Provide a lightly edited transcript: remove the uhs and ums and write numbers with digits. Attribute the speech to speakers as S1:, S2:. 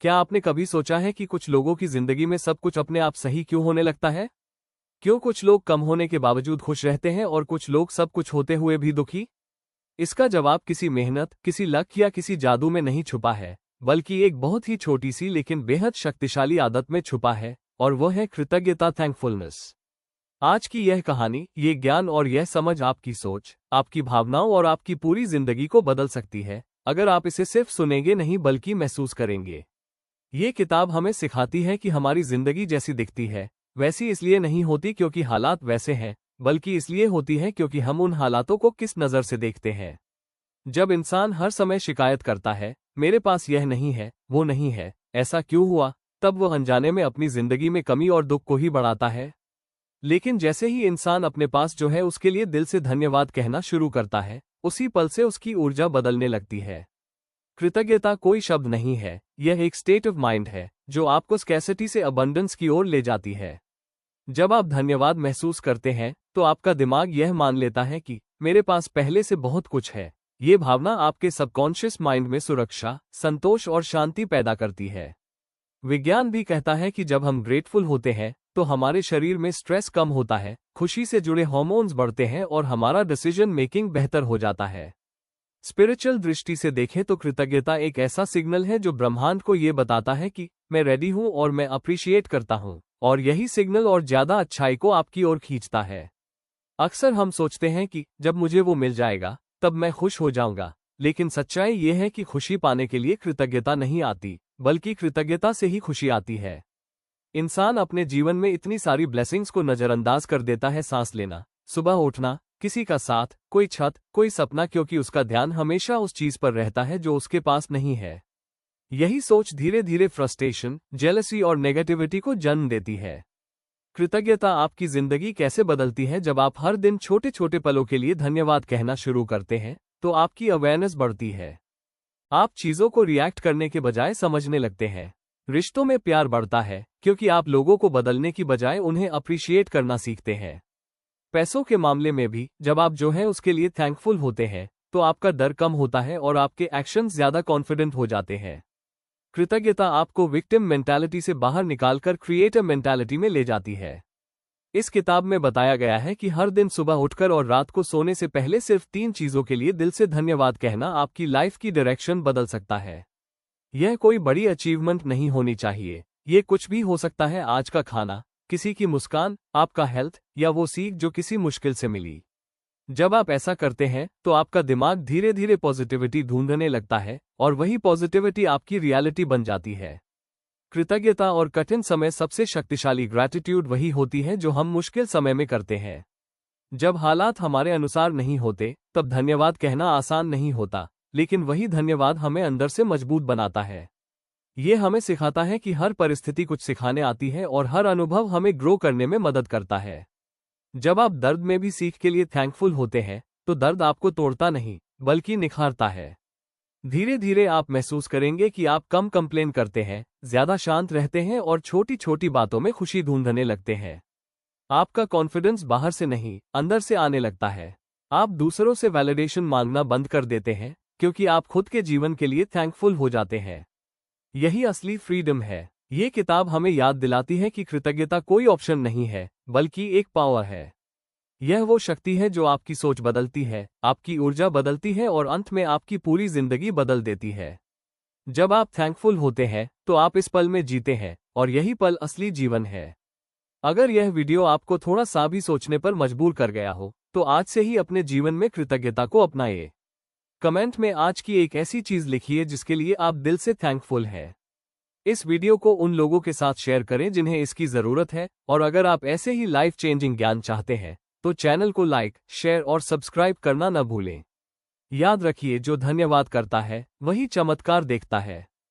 S1: क्या आपने कभी सोचा है कि कुछ लोगों की जिंदगी में सब कुछ अपने आप सही क्यों होने लगता है? क्यों कुछ लोग कम होने के बावजूद खुश रहते हैं और कुछ लोग सब कुछ होते हुए भी दुखी? इसका जवाब किसी मेहनत, किसी लक या किसी जादू में नहीं छुपा है, बल्कि एक बहुत ही छोटी सी लेकिन बेहद शक्तिशाली आदत में छुपा है, और वो है कृतज्ञता, थैंकफुलनेस। आज की यह कहानी, ये ज्ञान और यह समझ आपकी सोच, आपकी भावनाओं और आपकी पूरी जिंदगी को बदल सकती है, अगर आप इसे सिर्फ सुनेंगे नहीं बल्कि महसूस करेंगे। ये किताब हमें सिखाती है कि हमारी जिंदगी जैसी दिखती है, वैसी इसलिए नहीं होती क्योंकि हालात वैसे हैं, बल्कि इसलिए होती है क्योंकि हम उन हालातों को किस नज़र से देखते हैं। जब इंसान हर समय शिकायत करता है, मेरे पास यह नहीं है, वो नहीं है, ऐसा क्यों हुआ, तब वो अनजाने में अपनी जिंदगी में कमी और दुख को ही बढ़ाता है। लेकिन जैसे ही इंसान अपने पास जो है उसके लिए दिल से धन्यवाद कहना शुरू करता है, उसी पल से उसकी ऊर्जा बदलने लगती है। कृतज्ञता कोई शब्द नहीं है, यह एक स्टेट ऑफ माइंड है जो आपको स्कैसिटी से अबंडेंस की ओर ले जाती है। जब आप धन्यवाद महसूस करते हैं तो आपका दिमाग यह मान लेता है कि मेरे पास पहले से बहुत कुछ है। ये भावना आपके सबकॉन्शियस माइंड में सुरक्षा, संतोष और शांति पैदा करती है। विज्ञान भी कहता है कि जब हम ग्रेटफुल होते हैं तो हमारे शरीर में स्ट्रेस कम होता है, खुशी से जुड़े हार्मोन्स बढ़ते हैं और हमारा डिसीजन मेकिंग बेहतर हो जाता है। स्पिरिचुअल दृष्टि से देखें तो कृतज्ञता एक ऐसा सिग्नल है जो ब्रह्मांड को ये बताता है कि मैं रेडी हूं और मैं अप्रिशिएट करता हूं, और यही सिग्नल और ज्यादा अच्छाई को आपकी ओर खींचता है। अक्सर हम सोचते हैं कि जब मुझे वो मिल जाएगा तब मैं खुश हो जाऊंगा, लेकिन सच्चाई ये है कि खुशी पाने के लिए कृतज्ञता नहीं आती, बल्कि कृतज्ञता से ही खुशी आती है। इंसान अपने जीवन में इतनी सारी ब्लेसिंग्स को नजरअंदाज कर देता है, सांस लेना, सुबह उठना, किसी का साथ, कोई छत, कोई सपना, क्योंकि उसका ध्यान हमेशा उस चीज पर रहता है जो उसके पास नहीं है। यही सोच धीरे धीरे फ्रस्ट्रेशन, जेलसी और नेगेटिविटी को जन्म देती है। कृतज्ञता आपकी जिंदगी कैसे बदलती है? जब आप हर दिन छोटे छोटे पलों के लिए धन्यवाद कहना शुरू करते हैं तो आपकी अवेयरनेस बढ़ती है। आप चीजों को रिएक्ट करने के बजाय समझने लगते हैं। रिश्तों में प्यार बढ़ता है क्योंकि आप लोगों को बदलने की बजाय उन्हें अप्रिशिएट करना सीखते हैं। पैसों के मामले में भी जब आप जो है उसके लिए थैंकफुल होते हैं तो आपका डर कम होता है और आपके एक्शंस ज्यादा कॉन्फिडेंट हो जाते हैं। कृतज्ञता आपको विक्टिम मेंटालिटी से बाहर निकालकर क्रिएटर मेंटालिटी में ले जाती है। इस किताब में बताया गया है कि हर दिन सुबह उठकर और रात को सोने से पहले सिर्फ 3 चीजों के लिए दिल से धन्यवाद कहना आपकी लाइफ की डायरेक्शन बदल सकता है। यह कोई बड़ी अचीवमेंट नहीं होनी चाहिए, ये कुछ भी हो सकता है, आज का खाना, किसी की मुस्कान, आपका हेल्थ, या वो सीख जो किसी मुश्किल से मिली। जब आप ऐसा करते हैं तो आपका दिमाग धीरे धीरे पॉजिटिविटी ढूंढने लगता है और वही पॉजिटिविटी आपकी रियलिटी बन जाती है। कृतज्ञता और कठिन समय सबसे शक्तिशाली ग्रैटिट्यूड वही होती है जो हम मुश्किल समय में करते हैं। जब हालात हमारे अनुसार नहीं होते तब धन्यवाद कहना आसान नहीं होता, लेकिन वही धन्यवाद हमें अंदर से मजबूत बनाता है। ये हमें सिखाता है कि हर परिस्थिति कुछ सिखाने आती है और हर अनुभव हमें ग्रो करने में मदद करता है। जब आप दर्द में भी सीख के लिए थैंकफुल होते हैं तो दर्द आपको तोड़ता नहीं बल्कि निखारता है। धीरे धीरे आप महसूस करेंगे कि आप कम कंप्लेन करते हैं, ज्यादा शांत रहते हैं और छोटी छोटी बातों में खुशी ढूंढने लगते हैं। आपका कॉन्फिडेंस बाहर से नहीं, अंदर से आने लगता है। आप दूसरों से वैलिडेशन मांगना बंद कर देते हैं क्योंकि आप खुद के जीवन के लिए थैंकफुल हो जाते हैं। यही असली फ्रीडम है। ये किताब हमें याद दिलाती है कि कृतज्ञता कोई ऑप्शन नहीं है, बल्कि एक पावर है। यह वो शक्ति है जो आपकी सोच बदलती है, आपकी ऊर्जा बदलती है और अंत में आपकी पूरी जिंदगी बदल देती है। जब आप थैंकफुल होते हैं तो आप इस पल में जीते हैं और यही पल असली जीवन है। अगर यह वीडियो आपको थोड़ा सा भी सोचने पर मजबूर कर गया हो तो आज से ही अपने जीवन में कृतज्ञता को अपनाइए। कमेंट में आज की एक ऐसी चीज लिखिए जिसके लिए आप दिल से थैंकफुल हैं। इस वीडियो को उन लोगों के साथ शेयर करें जिन्हें इसकी जरूरत है, और अगर आप ऐसे ही लाइफ चेंजिंग ज्ञान चाहते हैं तो चैनल को लाइक, शेयर और सब्सक्राइब करना न भूलें। याद रखिए, जो धन्यवाद करता है वही चमत्कार देखता है।